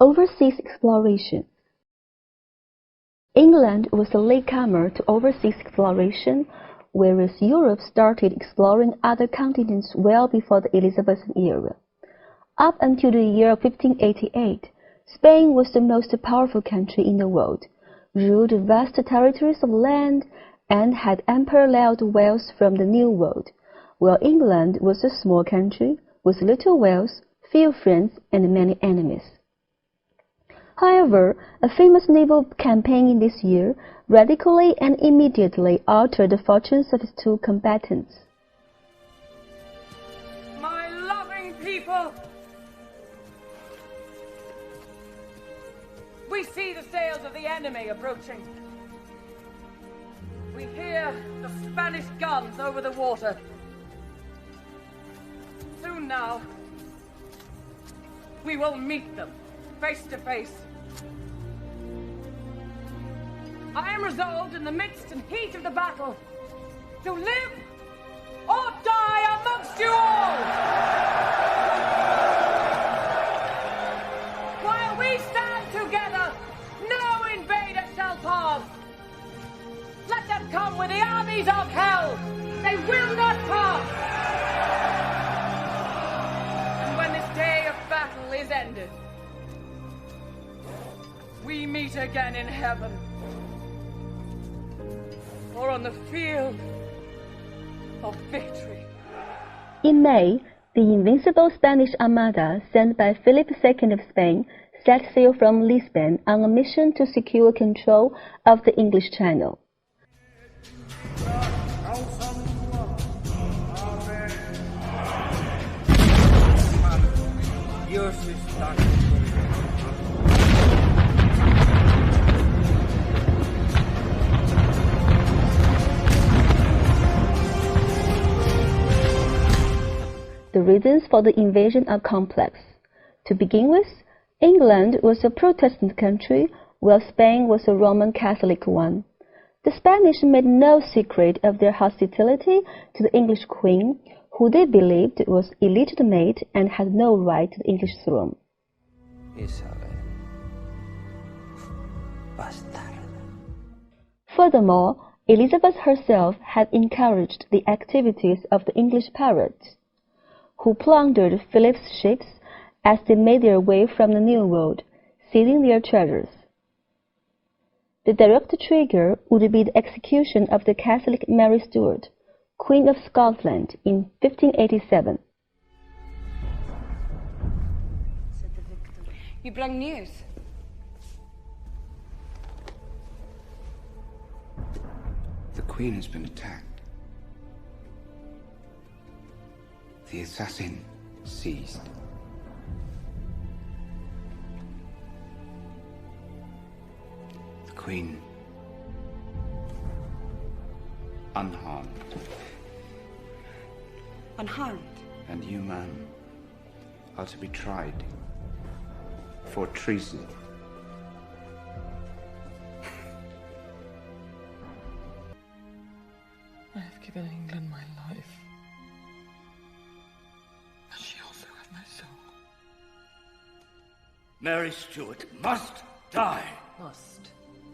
Overseas exploration. England was a latecomer to overseas exploration, whereas Europe started exploring other continents well before the Elizabethan era. Up until the year 1588, Spain was the most powerful country in the world, ruled vast territories of land, and had unparalleled wealth from the New World, while England was a small country with little wealth, few friends, and many enemies. However, a famous naval campaign in this year radically and immediately altered the fortunes of its two combatants. My loving people! We see the sails of the enemy approaching. We hear the Spanish guns over the water. Soon now, we will meet them face to face. I am resolved in the midst and heat of the battle to live or die amongst you all. While we stand together, no invader shall pass. Let them come with the armies of hell. They will not pass. And when this day of battle is ended, we meet again in heaven, or on the field of victory. In May, the invincible Spanish Armada sent by Philip II of Spain set sail from Lisbon on a mission to secure control of the English Channel. The reasons for the invasion are complex. To begin with, England was a Protestant country, while Spain was a Roman Catholic one. The Spanish made no secret of their hostility to the English queen, who they believed was illegitimate and had no right to the English throne. Furthermore, Elizabeth herself had encouraged the activities of the English pirates, who plundered Philip's ships as they made their way from the New World, seizing their treasures. The direct trigger would be the execution of the Catholic Mary Stuart, Queen of Scotland, in 1587. You bring news? The Queen has been attacked. The assassin seized. The Queen unharmed. Unharmed? And you, ma'am, are to be tried for treason. I have given England my life. But she also has my soul. Mary Stuart must die. Must.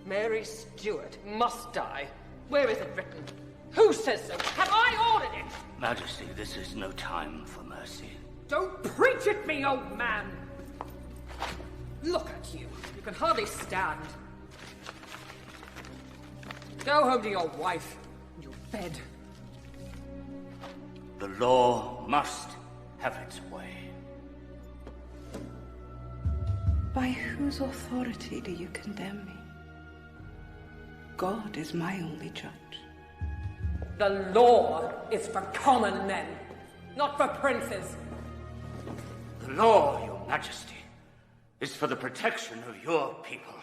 Mary Stuart must die. Where is it written? Who says so? Have I ordered it? Majesty, this is no time for mercy. Don't preach at me, old man! Look at you. You can hardly stand. Go home to your wife and your bed. The law must have its way. By whose authority do you condemn me? God is my only judge. The law is for common men, not for princes. The law, Your Majesty, is for the protection of your people.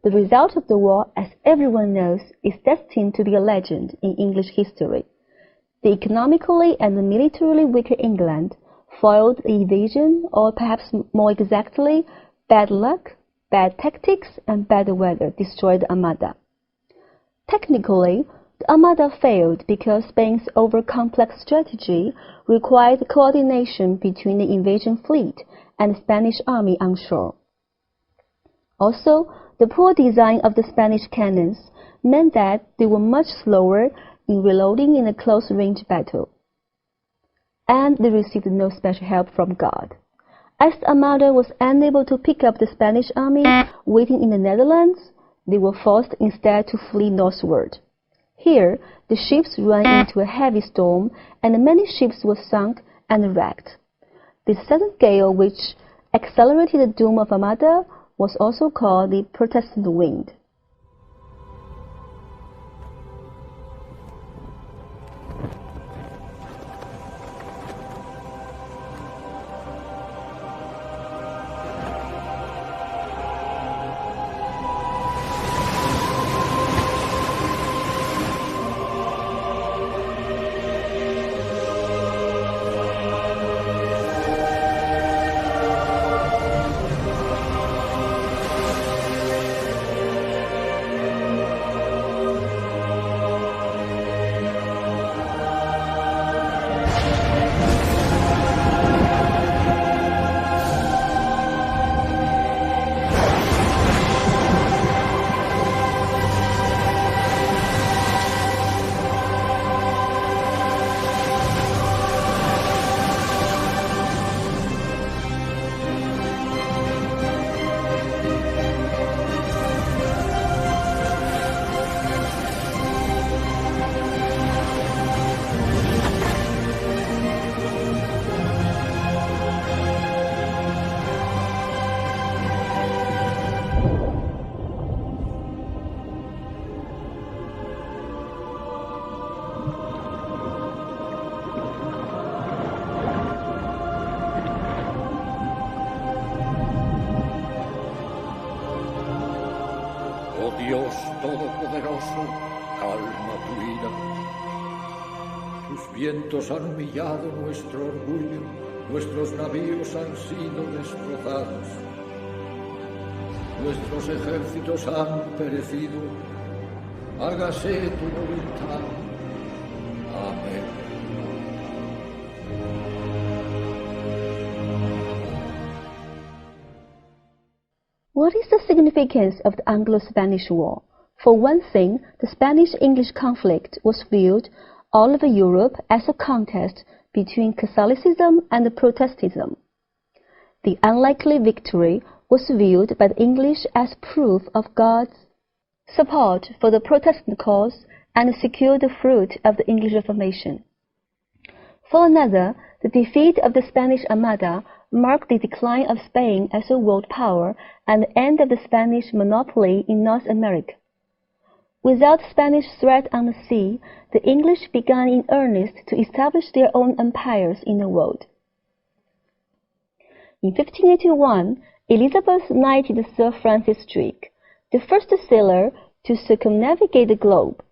The result of the war, as everyone knows, is destined to be a legend in English history. The economically and militarily weaker England foiled the invasion, or perhaps more exactly, bad luck, bad tactics, and bad weather destroyed the Armada. Technically, the Armada failed because Spain's over-complex strategy required coordination between the invasion fleet and the Spanish army on shore. Also, the poor design of the Spanish cannons meant that they were much slower in reloading in a close-range battle. And they received no special help from God. As the Armada was unable to pick up the Spanish army waiting in the Netherlands, they were forced instead to flee northward. Here, the ships ran into a heavy storm, and many ships were sunk and wrecked. This sudden gale, which accelerated the doom of Armada, was also called the Protestant wind. Oh Dios Todopoderoso, calma tu ira. Tus vientos han humillado nuestro orgullo, nuestros navíos han sido destrozados, nuestros ejércitos han perecido. Hágase tu voluntad. Amén. What is the significance of the Anglo-Spanish War? For one thing, the Spanish-English conflict was viewed all over Europe as a contest between Catholicism and Protestantism. The unlikely victory was viewed by the English as proof of God's support for the Protestant cause and secured the fruit of the English Reformation. For another, the defeat of the Spanish Armada marked the decline of Spain as a world power and the end of the Spanish monopoly in North America. Without Spanish threat on the sea, the English began in earnest to establish their own empires in the world. In 1581, Elizabeth knighted Sir Francis Drake, the first sailor to circumnavigate the globe.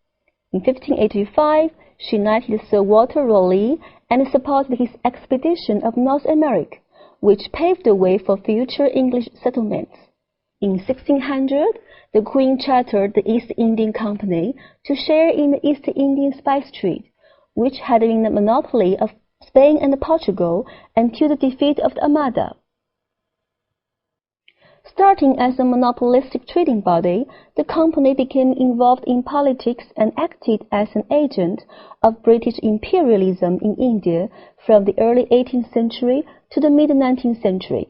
In 1585, she knighted Sir Walter Raleigh and supported his expedition of North America, which paved the way for future English settlements. In 1600, the Queen chartered the East India Company to share in the East Indian spice trade, which had been the monopoly of Spain and Portugal until the defeat of the Armada. Starting as a monopolistic trading body, the company became involved in politics and acted as an agent of British imperialism in India from the early 18th century to the mid-19th century.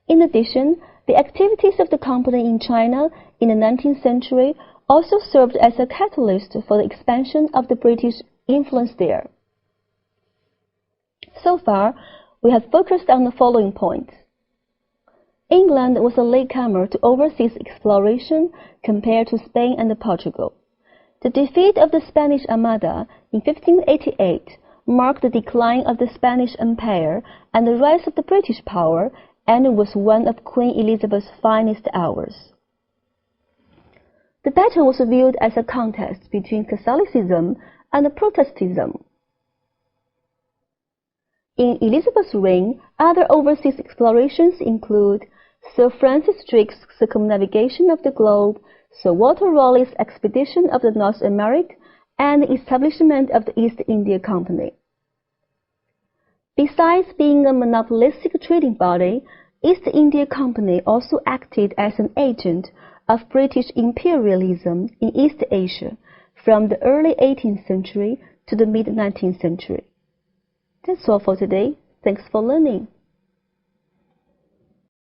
In addition, the activities of the company in China in the 19th century also served as a catalyst for the expansion of the British influence there. So far, we have focused on the following points. England was a latecomer to overseas exploration compared to Spain and Portugal. The defeat of the Spanish Armada in 1588 marked the decline of the Spanish Empire and the rise of the British power, and was one of Queen Elizabeth's finest hours. The battle was viewed as a contest between Catholicism and Protestantism. In Elizabeth's reign, other overseas explorations include Sir Francis Drake's circumnavigation of the globe, Sir Walter Raleigh's expedition of the North America, and the establishment of the East India Company. Besides being a monopolistic trading body, East India Company also acted as an agent of British imperialism in East Asia from the early 18th century to the mid-19th century. That's all for today. Thanks for learning.